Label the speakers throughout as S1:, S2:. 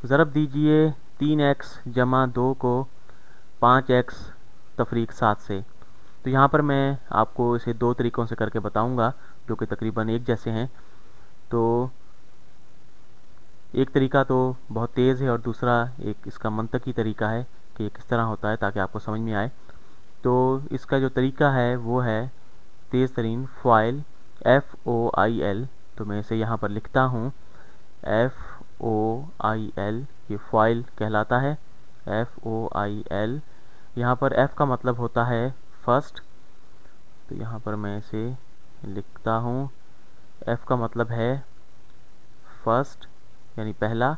S1: ज़रब दीजिए 3x जमा 2 को 5x तफरीक 7 से। तो यहाँ पर मैं आपको इसे दो तरीक़ों से करके बताऊँगा जो कि तकरीबन एक जैसे हैं। तो एक तरीका तो बहुत तेज़ है और दूसरा एक इसका मंतकी तरीका है कि किस तरह होता है, ताकि आपको समझ में आए। तो इसका जो तरीका है वो है तेज़ तरीन फ़ॉइल, FOIL। तो मैं इसे यहाँ पर लिखता हूँ FOIL, ये फ़ॉइल कहलाता है FOIL। यहाँ पर F का मतलब होता है फर्स्ट, तो यहाँ पर मैं इसे लिखता हूँ F का मतलब है फर्स्ट यानी पहला,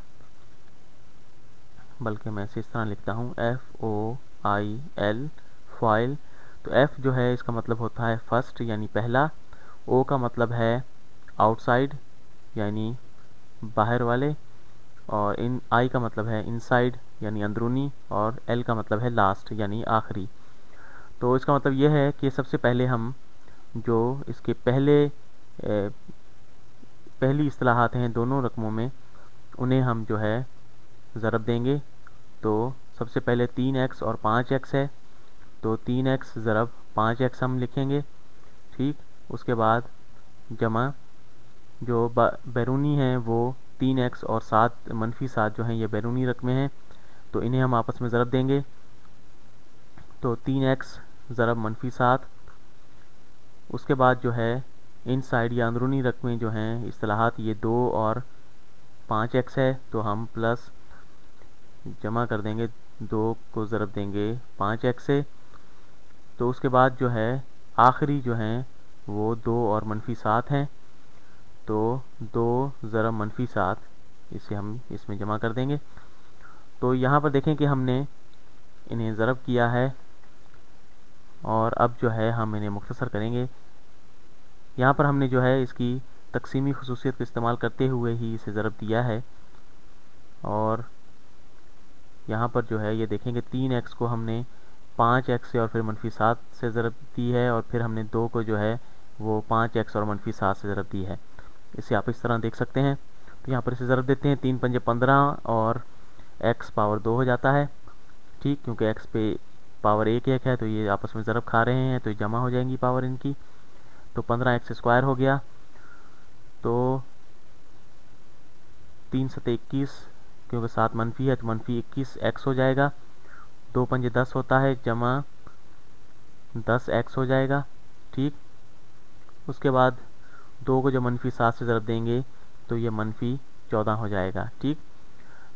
S1: बल्कि मैं इसे इस तरह लिखता हूँ FOIL फ़ॉइल। तो F जो है इसका मतलब होता है फर्स्ट यानी पहला, O का मतलब है आउटसाइड यानी बाहर वाले, और I का मतलब है इनसाइड यानी अंदरूनी, और L का मतलब है लास्ट यानी आखिरी। तो इसका मतलब यह है कि सबसे पहले हम जो इसके पहली इस्तिलाहात हैं दोनों रकमों में, उन्हें हम जो है ज़रब देंगे। तो सबसे पहले 3x और 5x है, तो 3x ज़रब 5x हम लिखेंगे, ठीक। उसके बाद जमा जो बैरूनी हैं वो 3x और 7 मनफी 7 जो हैं ये बैरूनी रकमें हैं, तो इन्हें हम आपस में ज़रब देंगे। तो 3x ज़रब मनफी 7। उसके बाद जो है इनसाइड या अंदरूनी रकमें जो हैं इस्तिलाहात, ये 2 और 5x है, तो हम प्लस जमा कर देंगे, 2 को ज़रब देंगे 5x से। तो उसके बाद जो है आखिरी जो हैं वो 2 और मनफी 7 हैं, तो 2 ज़रब मनफी 7 इसे हम इसमें जमा कर देंगे। तो यहाँ पर देखें कि हमने इन्हें ज़रब किया है, और अब जो है हम इन्हें मुख्तसर करेंगे। यहाँ पर हमने जो है इसकी तकसीमी खुसूसियत का इस्तेमाल करते हुए ही इसे ज़रब दिया है, और यहाँ पर जो है ये देखेंगे 3x को हमने 5x से और फिर मनफी 7 से ज़रब दी है, और फिर हमने 2 को जो है वो 5x और मनफी 7 से ज़रब दी है। इसे आप इस तरह देख सकते हैं। तो यहाँ पर इसे ज़रब देते हैं, 3 पंजे 15 और x पावर 2 हो जाता है, ठीक, क्योंकि x पे पावर 1 है, तो ये आपस में ज़रब खा रहे हैं, तो ये जमा हो जाएंगी पावर इनकी। तो 15x स्क्वायर हो गया, तो 3 सत्ते 21, क्योंकि 7 मनफी है तो मनफी 21x हो जाएगा। 2 पंजे 10 होता है, जमा 10x हो जाएगा, ठीक। उसके बाद 2 को जब मनफी 7 से ज़रब देंगे तो ये मनफी 14 हो जाएगा, ठीक।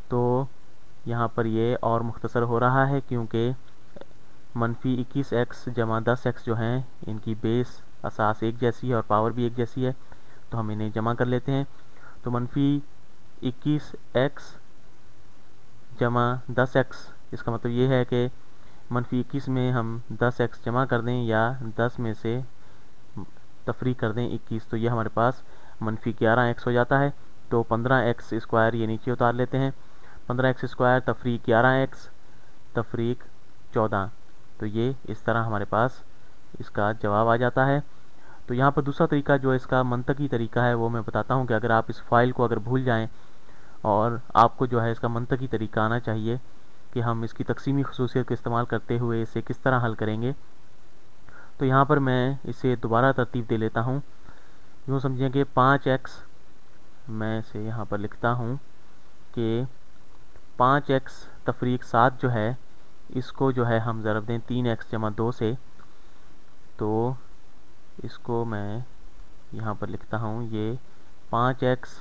S1: तो यहाँ पर ये और मुख्तसर हो रहा है, क्योंकि मनफी 21x जमा 10x जो हैं इनकी बेस असास एक जैसी है और पावर भी एक जैसी है, तो हम इन्हें जमा कर लेते हैं। तो मनफी 21x जमा 10x, इसका मतलब ये है कि मनफी 21 में हम 10x जमा कर दें या 10 में से तफरीक कर दें 21, तो ये हमारे पास मनफी 11x हो जाता है। तो 15x स्क्वायर ये नीचे उतार लेते हैं, 15x स्क्वायर तफरीक 11x तफरीक 14, तो ये इस तरह हमारे पास इसका जवाब आ जाता है। तो यहाँ पर दूसरा तरीका जो इसका मंतकी तरीका है वो मैं बताता हूँ कि अगर आप इस फाइल को अगर भूल जाएं और आपको जो है इसका मंतकी तरीका आना चाहिए कि हम इसकी तकसीमी खुसूसियत का इस्तेमाल करते हुए इसे किस तरह हल करेंगे। तो यहाँ पर मैं इसे दोबारा तरतीब दे लेता हूँ। यूँ समझें कि 5x, मैं इसे यहाँ पर लिखता हूँ कि 5x तफरीक 7 जो है इसको जो है हम ज़रब दें 3x जमा 2 से। तो इसको मैं यहाँ पर लिखता हूँ, ये 5x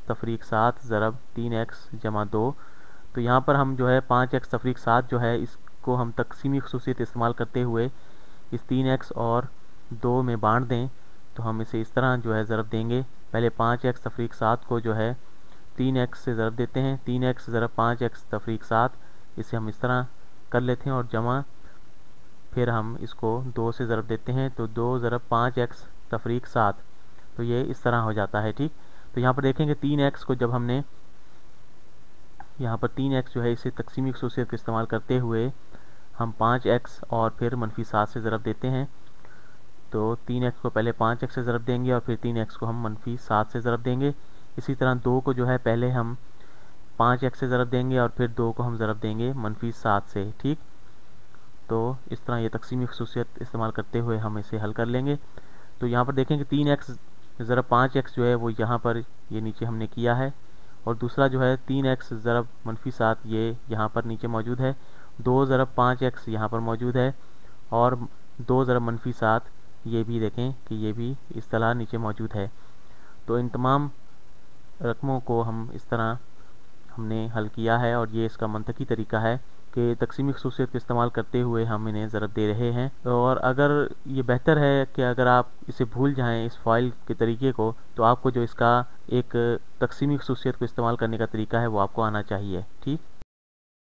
S1: तफरीक 7 ज़रब 3x जमा 2। तो यहाँ पर हम जो है 5x तफरीक 7 जो है इसको हम तकसीमी खुसूसियत इस्तेमाल करते हुए इस 3x और 2 में बांट दें, तो हम इसे इस तरह जो है ज़रब देंगे। पहले 5x तफरीक 7 को जो है 3x से ज़रब देते हैं, 3x ज़रब 5x तफरीक 7, इसे हम इस तरह कर लेते हैं, और जमा फिर हम इसको 2 से ज़रब देते हैं, तो 2 ज़रब 5x तफरीक 7, तो ये इस तरह हो जाता है, ठीक। तो यहाँ पर देखेंगे 3x को जब हमने यहाँ पर 3x जो है इसे तकसीमी खुसूसियत का इस्तेमाल करते हुए हम 5x और फिर मनफी 7 से ज़रब देते हैं। तो 3x को पहले 5x से ज़रब देंगे और फिर 3x को हम मनफी 7 से ज़रब देंगे। इसी तरह 2 को जो है पहले हम 5x से ज़रब देंगे और फिर 2 को हम ज़रब देंगे -7 से। ठीक, तो इस तरह ये तकसीमी खसूसियत इस्तेमाल करते हुए हम इसे हल कर लेंगे। तो यहाँ पर देखें कि 3x ज़रब 5x जो है वो यहाँ पर ये नीचे हमने किया है, और दूसरा जो है 3x ज़रब -7 ये यहाँ पर नीचे मौजूद है, 2 ज़रब 5x यहाँ पर मौजूद है, और 2 ज़रब -7 ये भी देखें कि ये भी इस तरह नीचे मौजूद है। तो इन तमाम रकमों को हम इस तरह हमने हल किया है, और ये इसका मंतकी तरीका है कि तकसीमी खसूसियत का इस्तेमाल करते हुए हम इन्हें ज़रब दे रहे हैं। और अगर ये बेहतर है कि अगर आप इसे भूल जाएं इस फ़ाइल के तरीके को, तो आपको जो इसका एक तकसीमी खसूसियत को इस्तेमाल करने का तरीका है वो आपको आना चाहिए। ठीक।